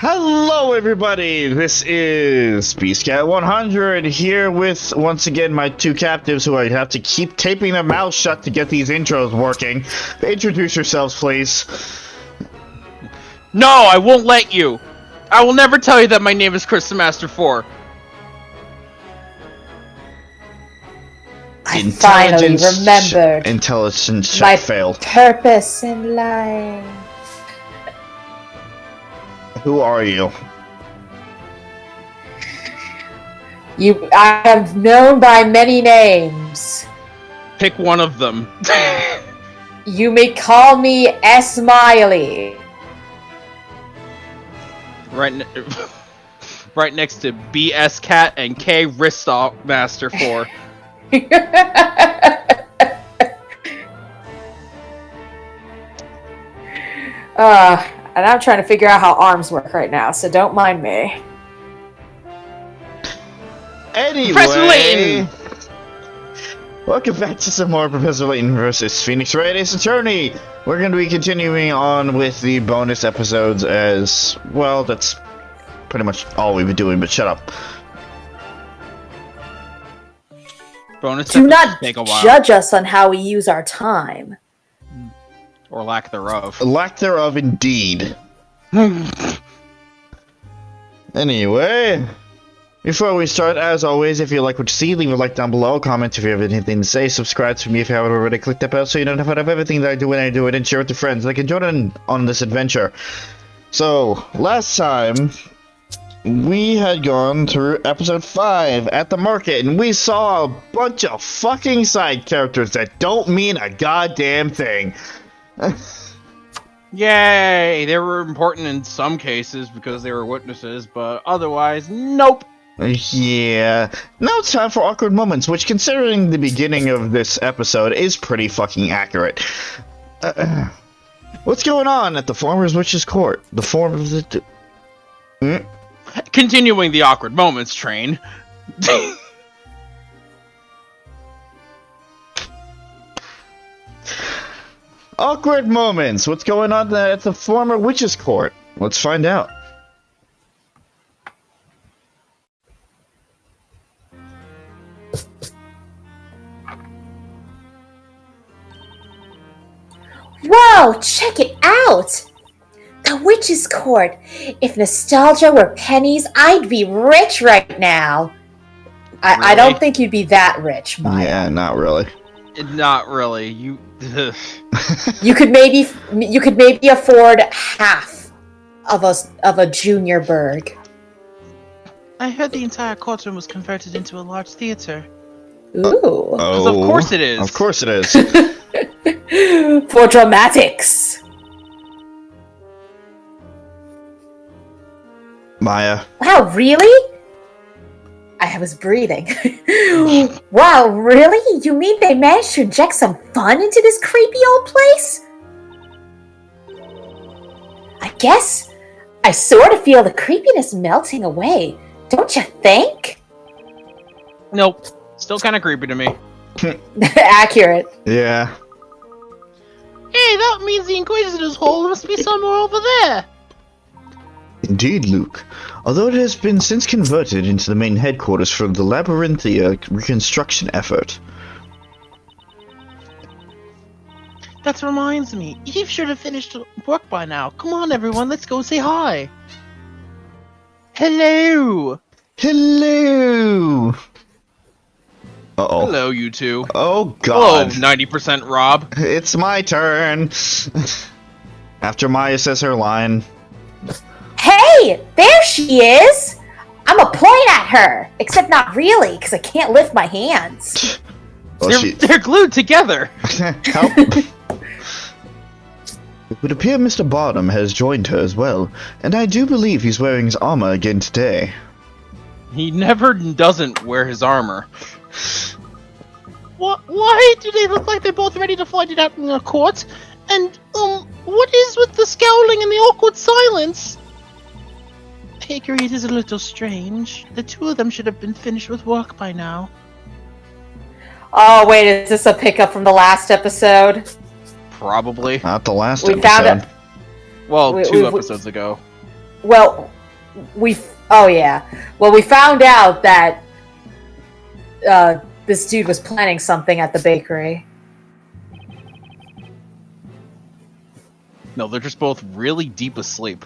Hello everybody, this is Beastcat 100 here with, once again, my two captives who I have to keep taping their mouths shut to get these intros working. Introduce yourselves, please. No, I won't let you! I will never tell you that my name is Chris the Master 4. I finally remembered Intelligence my check failed. purpose in life. Who are you? I am known by many names. Pick one of them. You may call me S. Miley. right next to BS Cat and K Wristall Master 4. And I'm trying to figure out how arms work right now, so don't mind me. Anyway, Professor Layton! Welcome back to some more Professor Layton versus Phoenix Wright Ace Attorney. We're going to be continuing on with the bonus episodes as, well, that's pretty much all we've been doing, but shut up. Bonus Do not take a while. judge us on how we use our time. Or lack thereof. Lack thereof, indeed. Anyway, before we start, as always, if you like what you see, leave a like down below, comment if you have anything to say, subscribe to me if you haven't already, click that bell so you don't have to have everything that I do when I do it, and share it to friends that can join in on this adventure. So, last time, we had gone through episode 5 at the market, and we saw a bunch of fucking side characters that don't mean a goddamn thing. Yay! They were important in some cases because they were witnesses, but otherwise, nope! Yeah. Now it's time for awkward moments, which, considering the beginning of this episode, is pretty fucking accurate. What's going on at the Farmer's Witch's Court? The form of the... Continuing the awkward moments train. Awkward moments. What's going on at the former witch's court? Let's find out. Whoa, check it out! The Witch's Court. If nostalgia were pennies, I'd be rich right now. I Really? don't think you'd be that rich, Maya. Yeah, not really. Not really. You You could maybe afford half of a junior burg. I heard the entire courtroom was converted into a large theater. Ooh. Because of course it is. Of course it is. For dramatics. Maya. Wow, really? I was breathing. Wow, really? You mean they managed to inject some fun into this creepy old place? I guess I sort of feel the creepiness melting away, don't you think? Nope. Still kind of creepy to me. Accurate. Yeah. Hey, that means the Inquisitor's Hall must be somewhere over there. Indeed, Luke. Although it has been since converted into the main headquarters for the Labyrinthia reconstruction effort. That reminds me, Eve should have finished work by now. Come on, everyone, let's go say hi. Hello. Hello! Uh-oh. Hello, you two. Oh, Hello, God. 90% Rob. It's my turn. After Maya says her line. Hey, there she is! I'ma point at her, except not really, because I can't lift my hands. Well, They're glued together. Help. It would appear Mr. Bottom has joined her as well, and I do believe he's wearing his armor again today. He never doesn't wear his armor. Why do they look like they're both ready to fight it out in the court? And, what is with the scowling and the awkward silence? I agree, it is a little strange. The two of them should have been finished with work by now. Oh, wait, is this a pickup from the last episode? Probably. Not the last We episode. found it. Well, We- 2 we- episodes ago. Well, oh yeah. Well, we found out that this dude was planning something at the bakery. No, they're just both really deep asleep.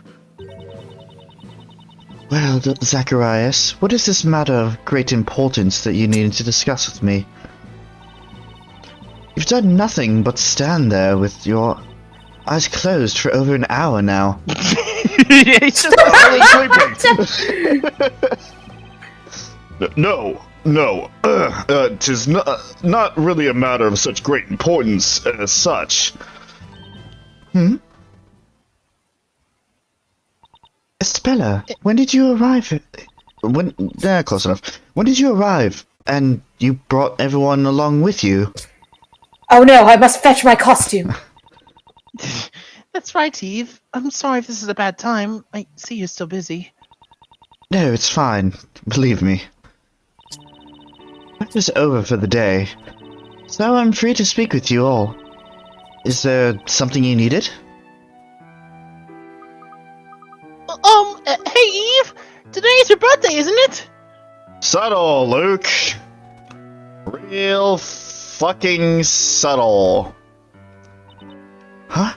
Well, Zacharias, what is this matter of great importance that you needed to discuss with me? You've done nothing but stand there with your eyes closed for over an hour now. He's just Sleeping. No. Tis not really a matter of such great importance as such. Estella, when did you arrive? Close enough. When did you arrive? And you brought everyone along with you? Oh no, I must fetch my costume. That's right, Eve. I'm sorry if this is a bad time. I see you're still busy. No, it's fine. Believe me. I'm just over for the day, so I'm free to speak with you all. Is there something you needed? Hey, Eve! Today is your birthday, isn't it? Subtle, Luke. Real fucking subtle. Huh?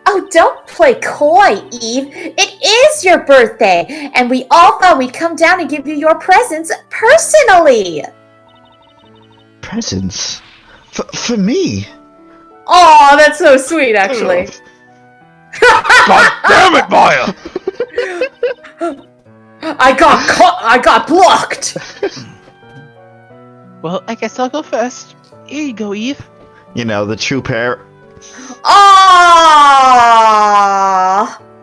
Oh, don't play coy, Eve. It is your birthday, and we all thought we'd come down and give you your presents personally. Presents? For me? Oh, that's so sweet, actually. God damn it, Maya! I got blocked. Well, I guess I'll go first. Here you go, Eve. You know, the true pair. Aww!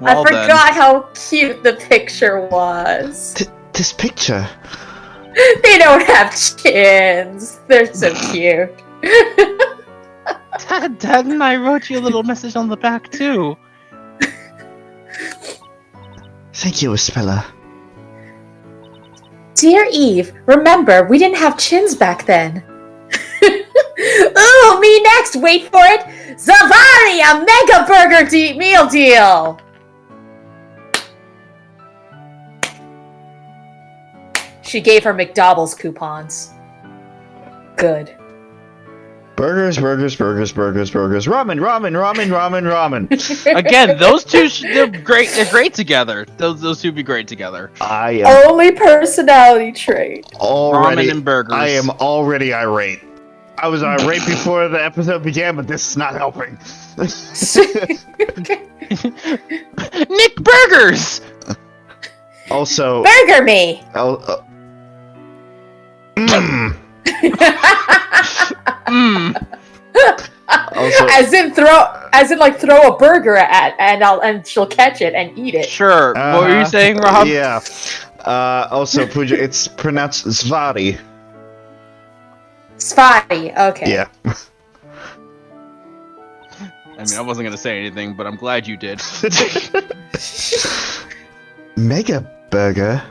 I forgot how cute the picture was. This picture? They don't have chins. They're so cute. Dad and I wrote you a little message on the back, too. Thank you, Estella. Dear Eve, remember, we didn't have chins back then. Ooh, me next! Wait for it! Zavari, a mega burger meal deal! She gave her McDoubles coupons. Good. Burgers. Ramen. Again, those two, they're great. They're great together. Those two would be great together. I am Only personality trait. already. Ramen and burgers. I am already irate. I was irate before the episode began, but this is not helping. Nick Burgers! Also, Burger me! Also, As in throw a burger at and she'll catch it and eat it. Sure. What were you saying, Rob? Yeah. Also, Pooja, it's pronounced Svati. Spotty, okay. Yeah. I mean, I wasn't gonna say anything, but I'm glad you did. Mega burger.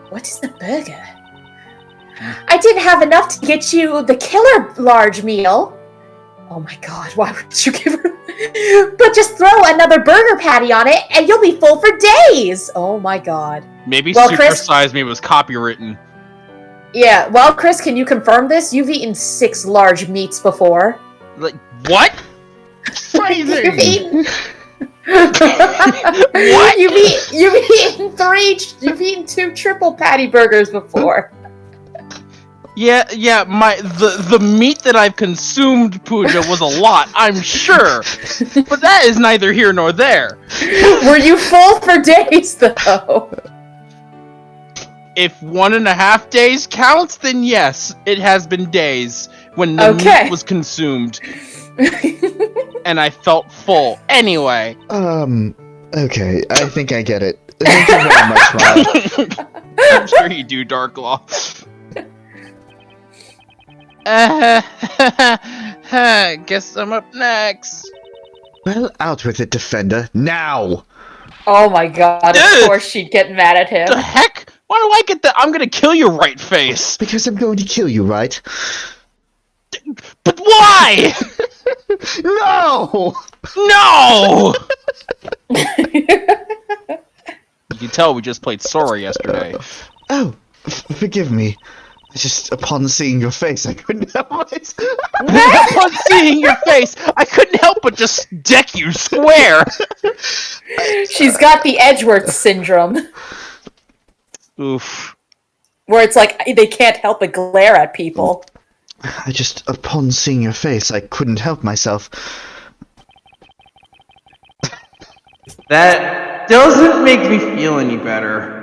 What is the burger? I didn't have enough to get you the killer large meal. Oh my god, why would you give her... But just throw another burger patty on it and you'll be full for days! Oh my god. Maybe Well, Super Chris- Size Me was copywritten. Yeah, well, Chris, can you confirm this? You've eaten 6 large meats before. Like, what? You've eaten... What? You've eaten 2 triple patty burgers before. Yeah, the meat that I've consumed, Pooja, was a lot, I'm sure. But that is neither here nor there. Were you full for days, though? If 1.5 days counts, then yes, it has been days when the Okay. meat was consumed. And I felt full. Anyway. Okay, I think I get it. Thank you very much, Rob. I'm sure you do, Darklaw. Guess I'm up next. Well, out with it, Defender. Now! Oh my god, of Ugh. course she'd get mad at him. The heck? Why do I get that? I'm gonna kill your right face. Because I'm going to kill you, right? But why? No! No! You can tell we just played Sora yesterday. Oh, forgive me. Just upon seeing your face, I couldn't help myself. Upon seeing your face, I couldn't help but just deck you square. She's got the Edgeworth syndrome, Oof. where it's like they can't help but glare at people. I just, upon seeing your face, I couldn't help myself. That doesn't make me feel any better.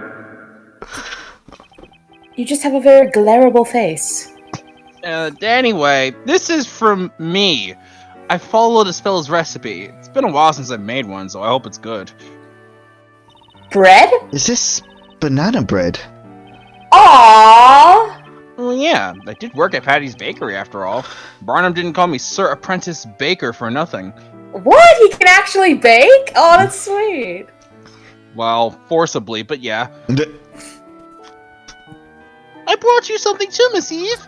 You just have a very glareable face. Anyway, this is from me. I followed Espel's recipe. It's been a while since I've made one, so I hope it's good. Bread? Is this banana bread? Aww! Well, yeah, I did work at Patty's Bakery after all. Barnum didn't call me Sir Apprentice Baker for nothing. What? He can actually bake? Oh, that's sweet. Well, forcibly, but yeah. I brought you something too, Miss Eve.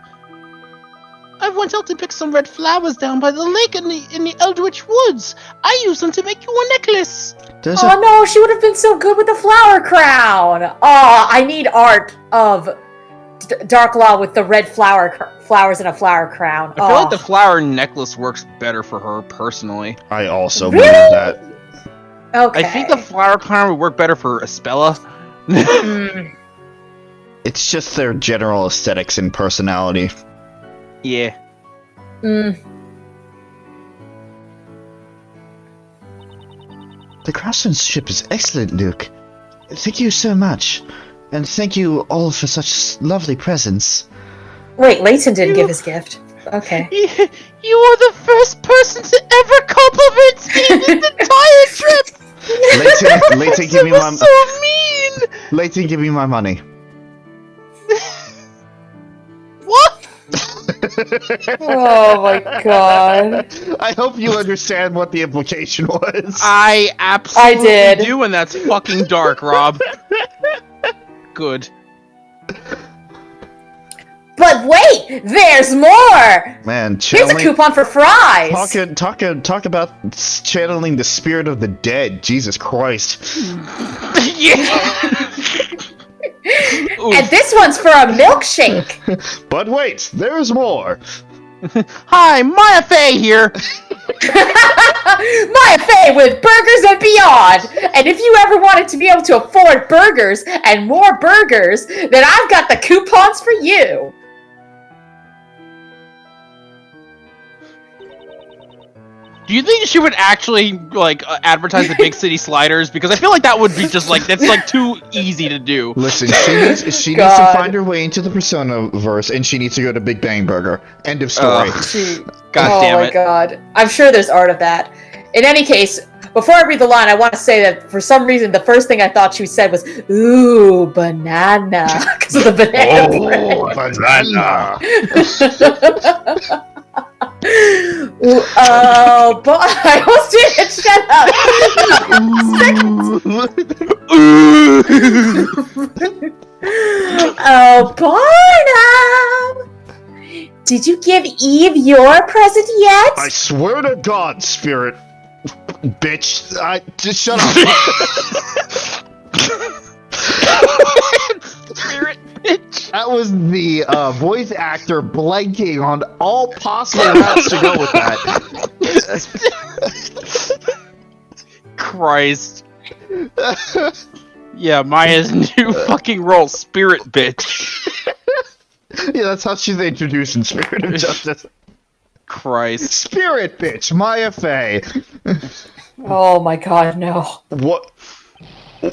I went out to pick some red flowers down by the lake in the Eldritch Woods. I used them to make you a necklace. Oh no, she would have been so good with the flower crown. Oh, I need art of Dark Law with the red flowers and a flower crown. I feel like the flower necklace works better for her, personally. I also Really? believe that. Okay. I think the flower crown would work better for Espella. It's just their general aesthetics and personality. Yeah. Mm. The craftsmanship is excellent, Luke. Thank you so much. And thank you all for such lovely presents. Wait, Layton didn't give his gift. Okay. You are the first person to ever compliment me this entire trip. Layton, give me my... So mean. Layton, give me my money. What? Oh my god. I hope you understand what the implication was. I absolutely did. do, and that's fucking dark, Rob. Good. But wait, there's more! Man, Here's a channeling... coupon for fries! Talk about channeling the spirit of the dead. Jesus Christ. Yeah. And this one's for a milkshake! But wait, there's more. Hi, Maya Fey here. My Faye with burgers and beyond! And if you ever wanted to be able to afford burgers and more burgers, then I've got the coupons for you! Do you think she would actually like advertise the big city sliders? Because I feel like that would be just like that's like too easy to do. Listen, she needs to find her way into the Persona verse, and she needs to go to Big Bang Burger. End of story. God damn oh it. my god. I'm sure there's art of that. In any case, before I read the line, I want to say that for some reason the first thing I thought she said was, ooh, banana. Because of the banana bread. Banana. Ooh, oh, boy. I almost did. Shut up. Oh, Barnum. Did you give Eve your present yet? I swear to God, spirit, bitch! Just shut up. Spirit bitch. That was the voice actor blanking on all possible routes to go with that. Christ. Yeah, Maya's new fucking role, Spirit bitch. Yeah, that's how she's introduced in Spirit of Justice. Christ. Spirit bitch, Maya Fey. Oh my god, no. What?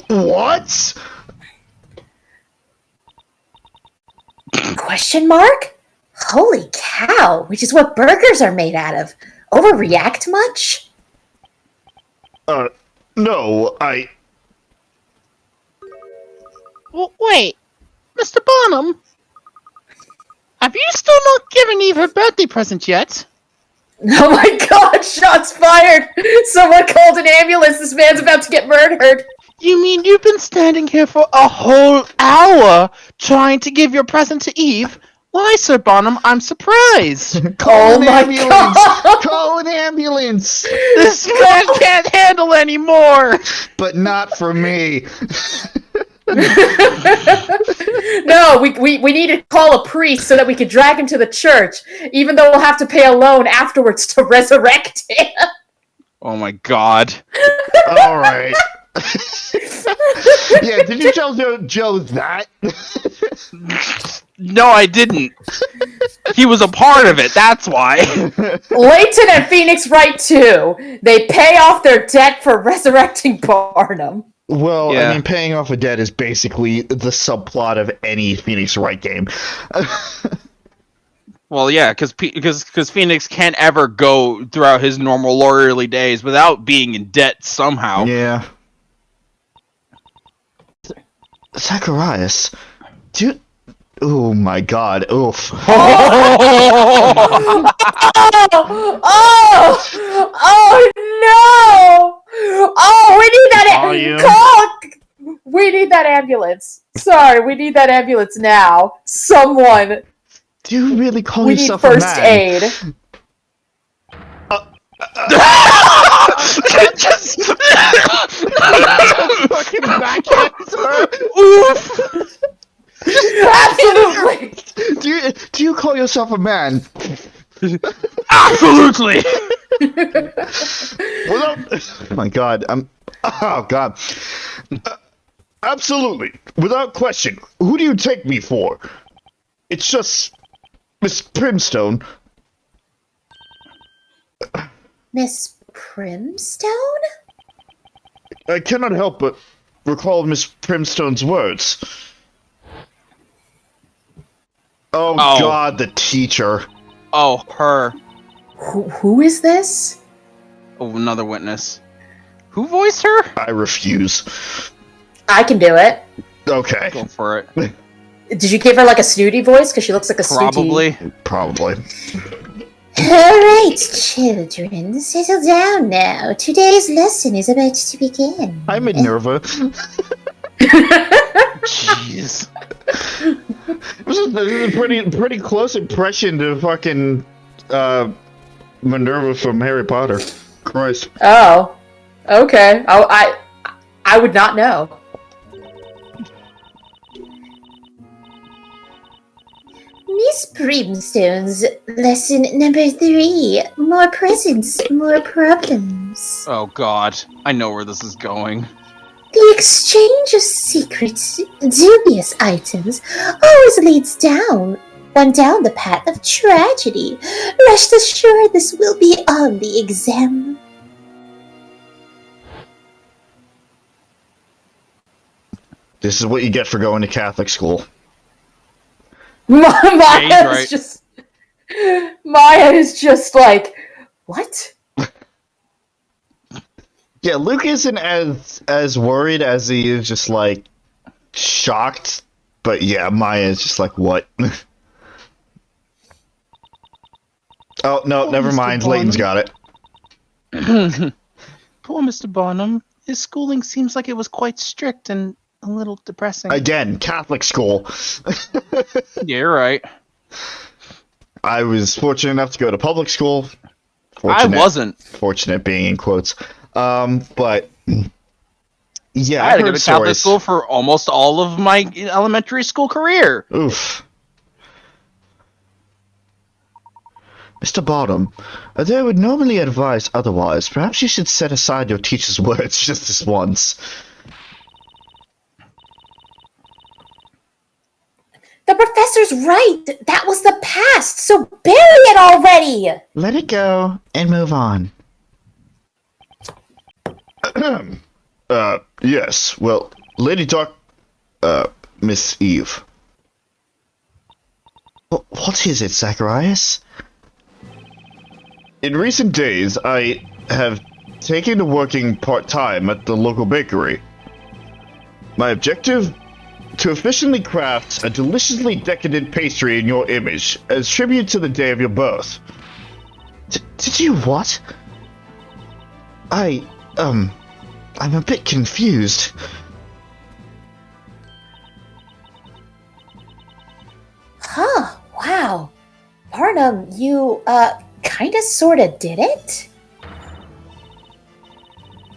What? Question mark? Holy cow, which is what burgers are made out of. Overreact much? No, I... Well, wait, Mr. Barnum, have you still not given Eve her birthday present yet? Oh my god, shots fired! Someone called an ambulance, this man's about to get murdered! You mean you've been standing here for a whole hour trying to give your present to Eve Why, Sir Bonham? I'm surprised. Call Oh an my ambulance! God. Call an ambulance! This man can't handle anymore. But not for me. No, we need to call a priest so that we can drag him to the church, even though we'll have to pay a loan afterwards to resurrect him. Oh my God. All right. Yeah, did you tell Joe that? No, I didn't. He was a part of it, that's why. Layton and Phoenix Wright too. They pay off their debt for resurrecting Barnum. Well, Yeah. I mean, paying off a debt is basically the subplot of any Phoenix Wright game. Well, yeah, because Phoenix can't ever go throughout his normal lawyerly days without being in debt somehow. Yeah. Zacharias, dude. Oh my God! Oof. Oh no! Oh, we need that. Volume. We need that ambulance. Sorry, we need that ambulance now. Someone. Do you really call We need yourself first a man? aid. Just Fucking backhands her. oof. Absolutely. Do you call yourself a man? Absolutely. Oh my God! Oh God! Absolutely, without question. Who do you take me for? It's just Miss Brimstone. Miss Primstone? I cannot help but recall Miss Brimstone's words. Oh God, the teacher. Oh, her. Who is this? Oh, another witness. Who voiced her? I refuse. I can do it. Okay. Go for it. Did you give her like a snooty voice? Because she looks like a snooty. Probably. All right, children, settle down now. Today's lesson is about to begin. Hi, Minerva. Jeez. This is a pretty close impression to fucking Minerva from Harry Potter. Christ. Oh, okay. I would not know. Miss Brimstone's lesson number 3. More presents, more problems. Oh God, I know where this is going. The exchange of secrets, dubious items, always leads one down the path of tragedy. Rest assured this will be on the exam. This is what you get for going to Catholic school. Maya is just like, what? Yeah, Luke isn't as worried as he is just like shocked. But yeah, Maya is just like, what? Oh no, never Mr. mind. Layton's got it. Poor Mr. Barnum. His schooling seems like it was quite strict and a little depressing. Again, Catholic school. Yeah, you're right. I was fortunate enough to go to public school. I wasn't. Fortunate being in quotes. But yeah, I had to go heard to Catholic stories. school for almost all of my elementary school career. Oof. Mr. Bottom, they would normally advise otherwise. Perhaps you should set aside your teacher's words just this once. The professor's right. That was the past, so bury it already. Let it go and move on. Yes. Well, Lady Miss Eve. What is it, Zacharias? In recent days, I have taken to working part-time at the local bakery. My objective? To efficiently craft a deliciously decadent pastry in your image, as tribute to the day of your birth. Did you what? I'm a bit confused. Huh, wow. Wow. Barnum, you, kinda sorta did it?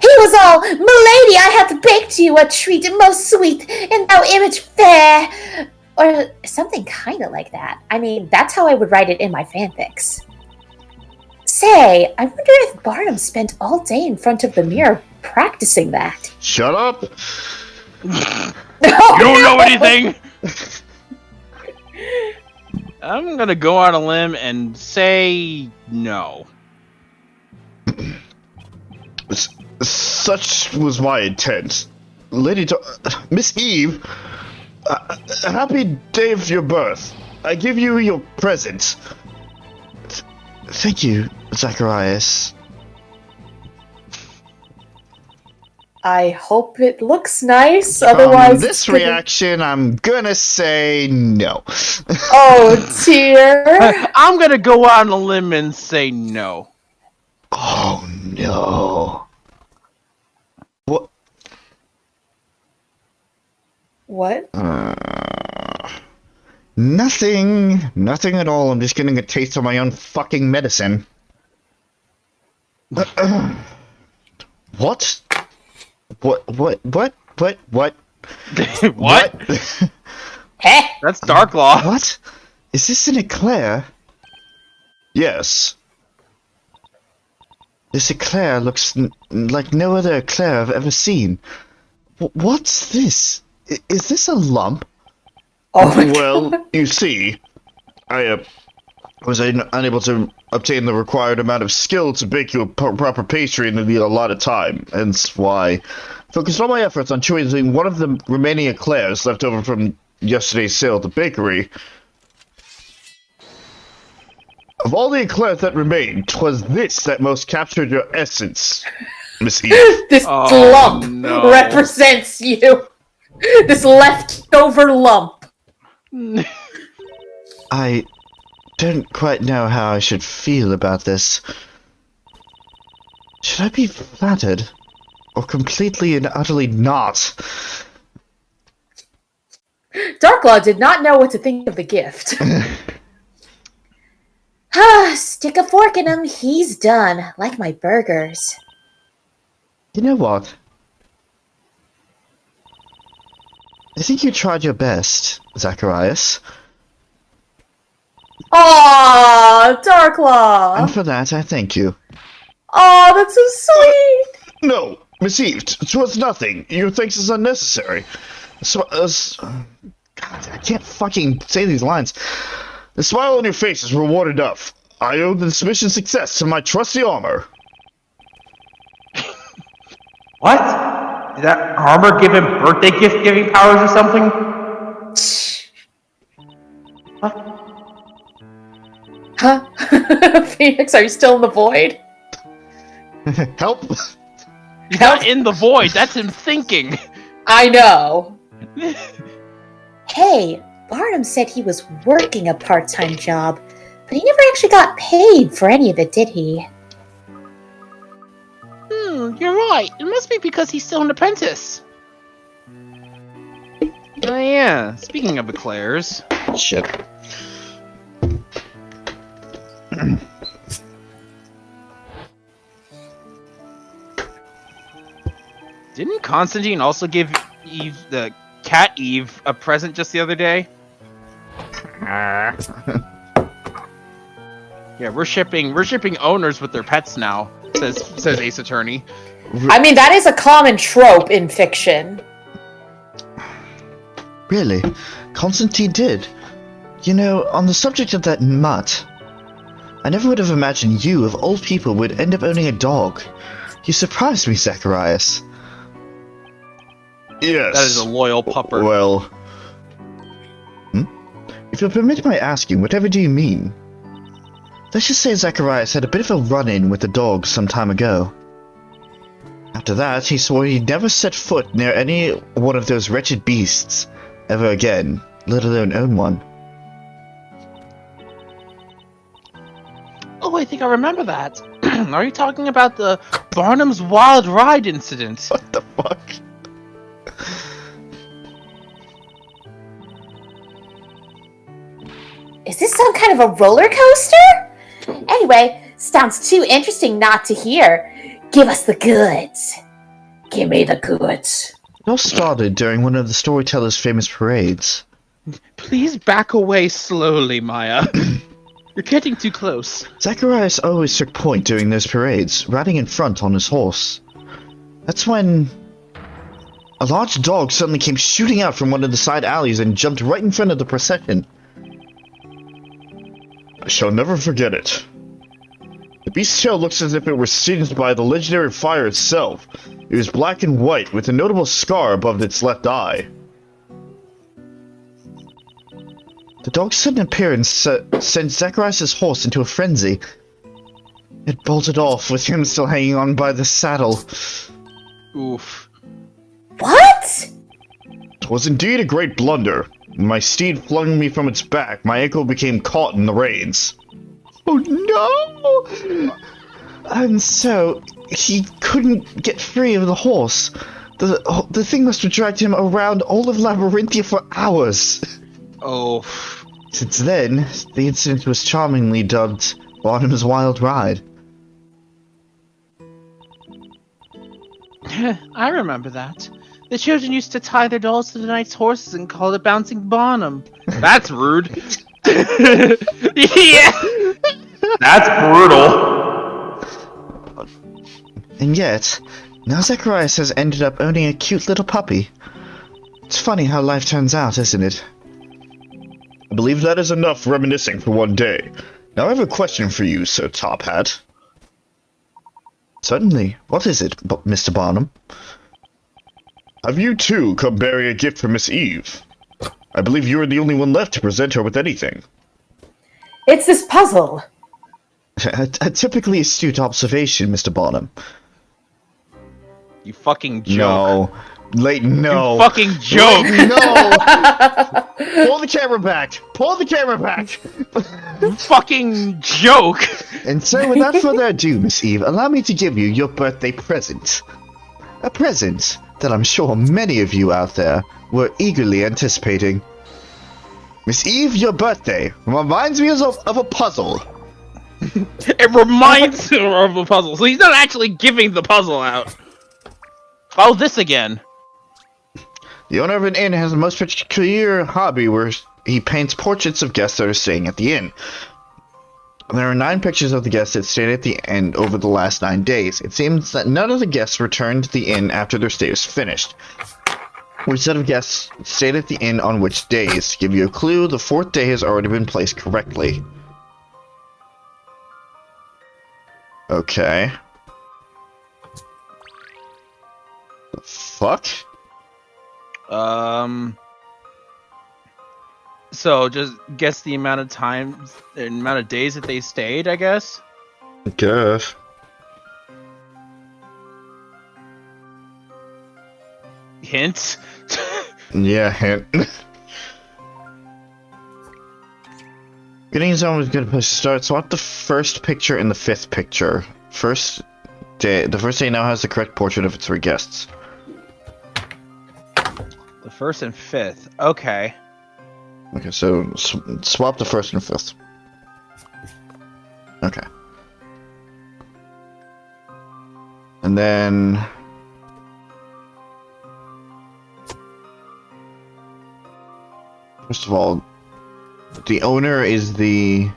He was all, "Milady, I hath baked you a treat most sweet, and thou image fair," or something kinda like that. I mean, that's how I would write it in my fanfics. Say, I wonder if Barnum spent all day in front of the mirror practicing that. Shut up! You don't know anything! I'm gonna go on a limb and say no. Such was my intent. Miss Eve, a happy day of your birth. I give you your present. Thank you, Zacharias. I hope it looks nice, otherwise... this reaction, I'm gonna say no. Oh, dear. I'm gonna go on a limb and say no. Oh, no. What? What? Nothing. Nothing at all. I'm just getting a taste of my own fucking medicine. What? What? What? Heh? That's Darklaw. What? Is this an eclair? Yes. This eclair looks like no other eclair I've ever seen. What's this? Is this a lump? Oh my Well, God. you see, I was unable to obtain the required amount of skill to bake you a proper pastry in a lot of time. Hence why I focused all my efforts on choosing one of the remaining eclairs left over from yesterday's sale at the bakery. Of all the eclairs that remained, 'twas this that most captured your essence, Miss Eve. This Oh, lump no. represents you. This leftover lump. I don't quite know how I should feel about this. Should I be flattered? Or completely and utterly not? Darklaw did not know what to think of the gift. Stick a fork in him, he's done. Like my burgers. You know what? I think you tried your best, Zacharias. Aww, Darklaw. And for that, I thank you. Aw, that's so sweet. No, Miss Eve, 'twas nothing. Your thanks is unnecessary. God, I can't fucking say these lines. The smile on your face is reward enough. I owe this mission's success to my trusty armor. What? Did that armor give him birthday gift giving powers or something? Huh? Phoenix, are you still in the void? Help! He's not in the void, that's him thinking. I know. Hey, Barnum said he was working a part-time job, but he never actually got paid for any of it, did he? You're right. It must be because he's still an apprentice. Oh yeah, speaking of eclairs. Shit. Didn't Constantine also give Eve, the cat Eve, a present just the other day? Yeah, we're shipping owners with their pets now, says Ace Attorney. I mean, that is a common trope in fiction. Really? Constantine did. You know, on the subject of that mutt, I never would have imagined you, of all people, would end up owning a dog. You surprised me, Zacharias. Yes. That is a loyal pupper. Well... If you'll permit my asking, whatever do you mean? Let's just say Zacharias had a bit of a run-in with the dog some time ago. After that, he swore he'd never set foot near any one of those wretched beasts ever again, let alone own one. Oh, I think I remember that. Are you talking about the Barnum's Wild Ride incident? What the fuck? Is this some kind of a roller coaster? Anyway, sounds too interesting not to hear. Give us the goods. Give me the goods. It all started during one of the storyteller's famous parades. Please back away slowly, Maya. You're getting too close. Zacharias always took point during those parades, riding in front on his horse. That's when a large dog suddenly came shooting out from one of the side alleys and jumped right in front of the procession. I shall never forget it. The beast's tail looks as if it were singed by the legendary fire itself. It was black and white, with a notable scar above its left eye. The dog's sudden appearance sent Zacharias' horse into a frenzy. It bolted off, with him still hanging on by the saddle. Oof. What? 'Twas indeed a great blunder. When my steed flung me from its back, my ankle became caught in the reins. Oh no! And so, he couldn't get free of the horse. The thing must have dragged him around all of Labyrinthia for hours. Oh. Since then, the incident was charmingly dubbed Bottom's Wild Ride. I remember that. The children used to tie their dolls to the knight's horses and call it Bouncing Bonham. That's rude. Yeah. That's brutal. And yet, now Zacharias has ended up owning a cute little puppy. It's funny how life turns out, isn't it? I believe that is enough reminiscing for one day. Now I have a question for you, Sir Top Hat. Certainly. What is it, Mr. Barnum? Have you too come bearing a gift for Miss Eve? I believe you are the only one left to present her with anything. It's this puzzle. A typically astute observation, Mr. Barnum. You fucking joke. No. Layton, no. You fucking joke. Layton, no. Pull the camera back. Pull the camera back. You fucking joke. And so, without further ado, Miss Eve, allow me to give you your birthday present. A present that I'm sure many of you out there were eagerly anticipating. Miss Eve, your birthday reminds me of a puzzle. It reminds him of a puzzle, so he's not actually giving the puzzle out. Oh, this again. The owner of an inn has a most peculiar hobby where he paints portraits of guests that are staying at the inn. There are 9 pictures of the guests that stayed at the inn over the last 9 days. It seems that none of the guests returned to the inn after their stay was finished. Which set of guests stayed at the inn on which days? To give you a clue, the 4th day has already been placed correctly. Okay. The fuck? So just guess the amount of times, the amount of days that they stayed, I guess? I guess. Hint? Yeah, hint. Getting zone was a good place to start. Swap the first picture and the 5th picture. The first day now has the correct portrait of its 3 guests. The 1st and 5th. Okay. Okay, so swap the 1st and 5th. Okay. And then... First of all, the owner is the...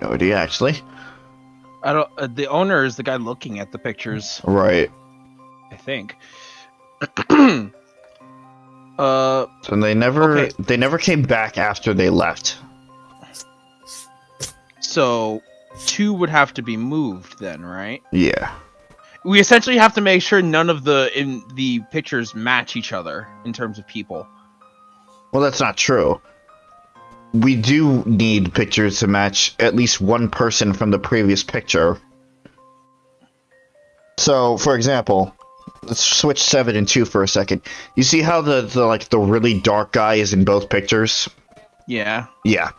No idea, actually. I don't. The owner is the guy looking at the pictures. Right. I think. So they never Okay. came back after they left. So 2 would have to be moved then, right? Yeah. We essentially have to make sure none of the pictures match each other in terms of people. Well, that's not true. We do need pictures to match at least one person from the previous picture. So, for example, let's switch 7 and 2 for a second. You see how the really dark guy is in both pictures? Yeah. Yeah.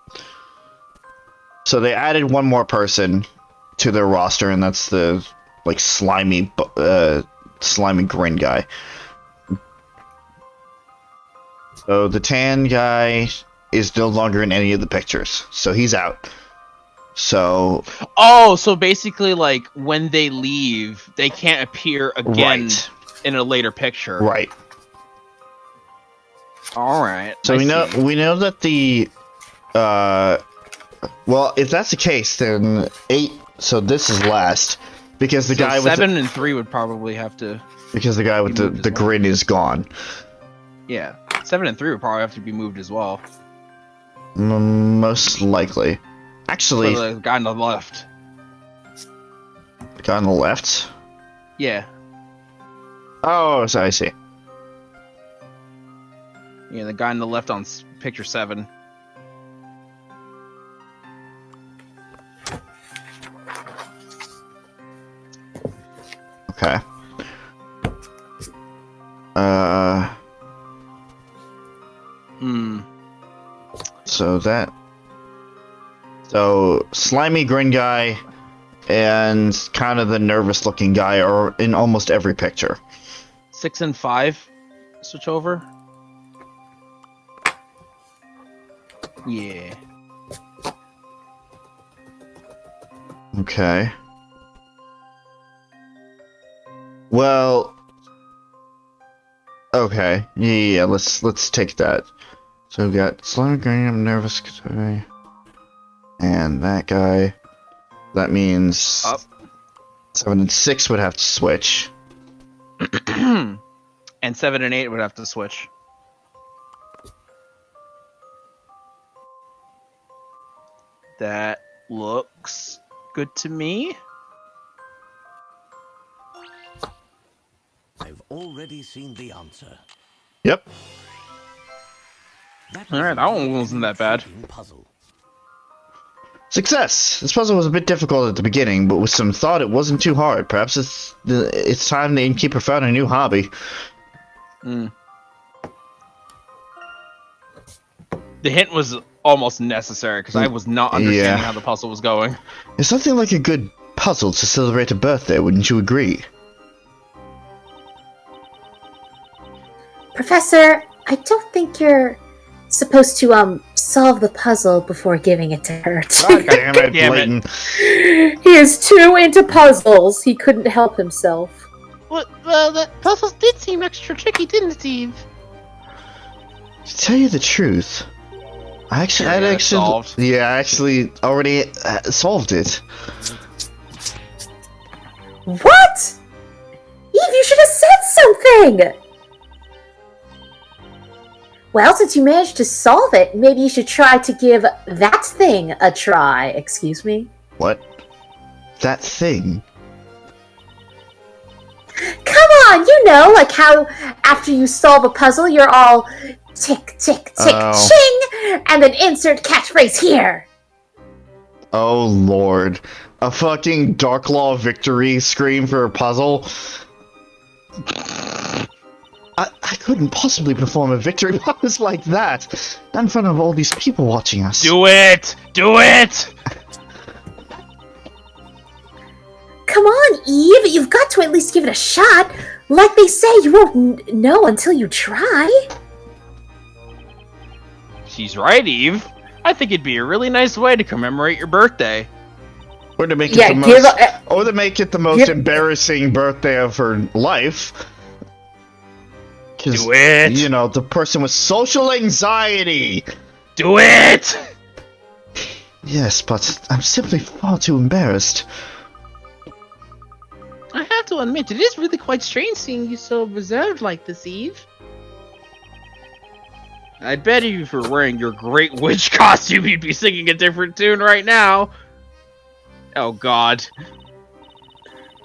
So they added one more person to their roster, and that's the slimy grin guy. So the tan guy is no longer in any of the pictures, so he's out. So Oh, so basically, like when they leave, they can't appear again right, in a later picture. right. All right. So I we see. know that the well, if that's the case, then 8. So this is last because the So guy with 7 and 3 would probably have to. because the guy with be moved as the well. grin is gone. Yeah, 7 and 3 would probably have to be moved as well. Most likely. Actually, For the guy on the left. the guy on the left. Yeah. Oh, so I see. Yeah, the guy on the left on picture 7. Okay. Hmm. So slimy grin guy and kind of the nervous looking guy are in almost every picture. 6 and 5. Switch over. Yeah. Okay. Well. Okay. Yeah. Let's take that. So we got slimy grin, I'm nervous guy, and that guy. That means Up. 7 and 6 would have to switch. And 7 and 8 would have to switch. That looks good to me. I've already seen the answer. Yep. Alright, that one wasn't that bad. Puzzle. Success! This puzzle was a bit difficult at the beginning, but with some thought it wasn't too hard. Perhaps it's time the innkeeper found a new hobby. Mm. The hint was almost necessary because I was not understanding Yeah. how the puzzle was going. It's something like a good puzzle to celebrate a birthday, wouldn't you agree? Professor, I don't think you're supposed to solve the puzzle before giving it to her. God damn it, Damn it. Layton. He is too into puzzles. He couldn't help himself. Well, that puzzle did seem extra tricky, didn't it, Eve? To tell you the truth, I actually solved. Yeah, I actually already solved it. What? Eve, you should have said something! Well, since you managed to solve it, maybe you should try to give that thing a try. Excuse me? What? That thing? Come on, you know, like how after you solve a puzzle, you're all tick, tick, tick, Oh. ching, and then insert catchphrase here. Oh lord. A fucking Dark Law victory scream for a puzzle? I couldn't possibly perform a victory pose like that. Not in front of all these people watching us. Do it! Do it! Come on, Eve, you've got to at least give it a shot. Like they say, you won't know until you try. She's right, Eve. I think it'd be a really nice way to commemorate your birthday. Or to make it Yeah, the give most, a- or to make it the most give- embarrassing birthday of her life. 'Cause, Do it! you know, the person with social anxiety. Do it! Yes, but I'm simply far too embarrassed. I have to admit, it is really quite strange seeing you so reserved like this, Eve. I bet if you were wearing your great witch costume, you'd be singing a different tune right now. Oh god.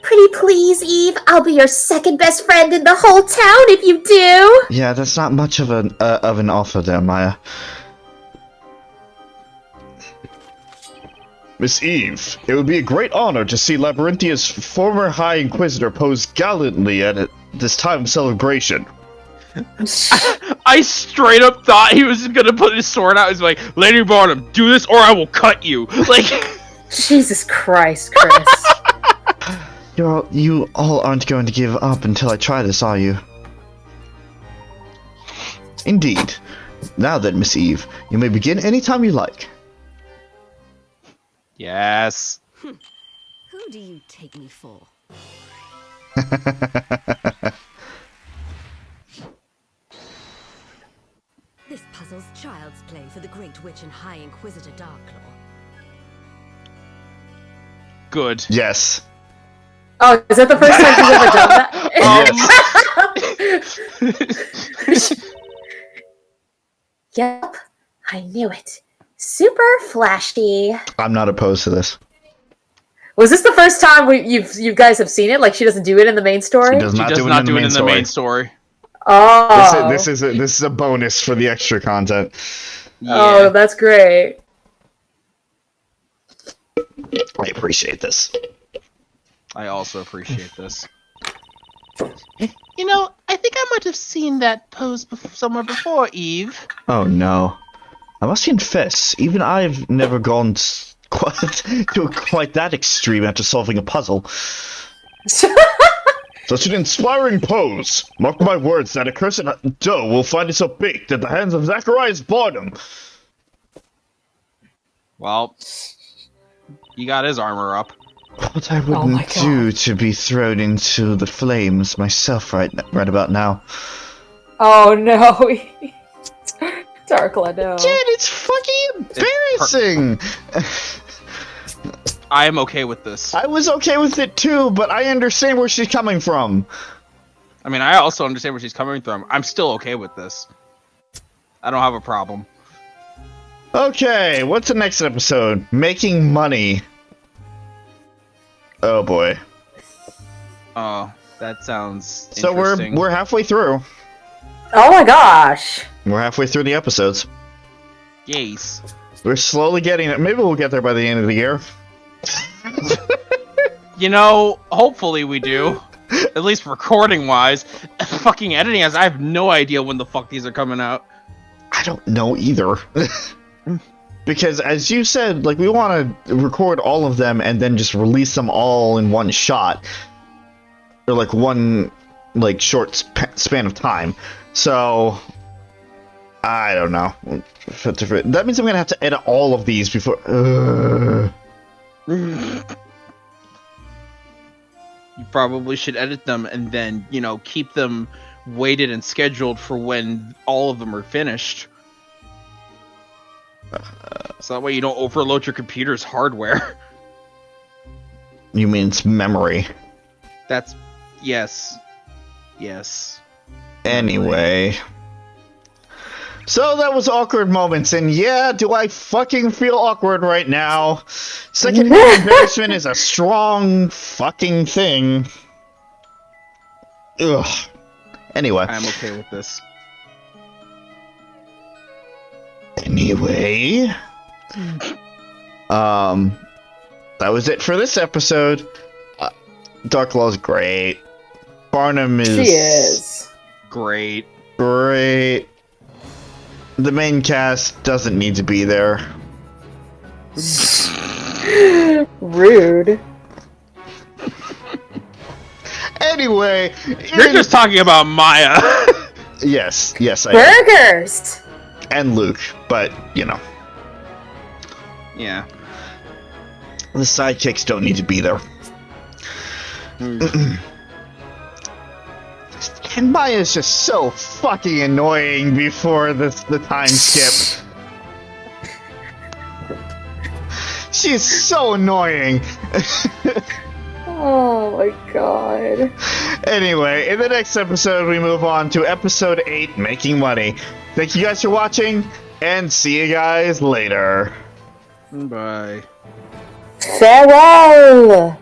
Pretty please, Eve, I'll be your second best friend in the whole town if you do. Yeah, that's not much of an offer there, Maya. Miss Eve, it would be a great honor to see Labyrinthia's former High Inquisitor pose gallantly at this time of celebration. I straight up thought he was gonna put his sword out. He's like, Lady Barnum, do this or I will cut you. Like, Jesus Christ, Chris. You all aren't going to give up until I try this, are you? Indeed. Now then, Miss Eve, you may begin any time you like. Yes. Who do you take me for? This puzzle's child's play for the Great Witch and High Inquisitor Darklaw. Good. Yes. Oh, is that the first time you've ever done that? Yep, I knew it. Super flashy. I'm not opposed to this. Was this the first time you guys have seen it? Like she doesn't do it in the main story? She does not do it in the main story. Oh. This is a bonus for the extra content. Yeah. Oh, that's great. I appreciate this. I also appreciate this. You know, I think I might have seen that pose somewhere before, Eve. Oh no. I must confess, even I've never gone quite that extreme after solving a puzzle. Such an inspiring pose! Mark my words that accursed dough will find itself baked at the hands of Zacharias Barnum! Well, you got his armor up. What I wouldn't do to be thrown into the flames myself right about now. Oh no. Darkla, no. Dude, it's fucking embarrassing! I am okay with this. I was okay with it too, but I understand where she's coming from. I mean, I also understand where she's coming from. I'm still okay with this. I don't have a problem. Okay, what's the next episode? Making money. Oh boy. Oh, that sounds So interesting. we're halfway through. Oh my gosh. We're halfway through the episodes. Yes. We're slowly getting it. Maybe we'll get there by the end of the year. You know, hopefully we do. At least recording-wise. Fucking editing-wise, I have no idea when the fuck these are coming out. I don't know either. Because as you said, like, we want to record all of them and then just release them all in one shot. Or like one, like, short span of time. So, I don't know. That means I'm going to have to edit all of these before... You probably should edit them and then, you know, keep them weighted and scheduled for when all of them are finished. So that way you don't overload your computer's hardware. You mean it's memory. That's... yes. Yes. Anyway. So that was awkward moments, and yeah, do I fucking feel awkward right now? Secondhand embarrassment is a strong fucking thing. Ugh. Anyway. I'm okay with this. Anyway. That was it for this episode. Darklaw's great. Barnum is... She is. Great. Great. The main cast doesn't need to be there. Rude. Anyway, You're just talking about Maya. yes, I am. Burgers! And Luke, but you know, Yeah. the sidekicks don't need to be there. And Maya's just so fucking annoying before the time skip. She's so annoying. Oh my god. Anyway, in the next episode, we move on to episode 8, Making Money. Thank you guys for watching, and see you guys later. Bye. Farewell!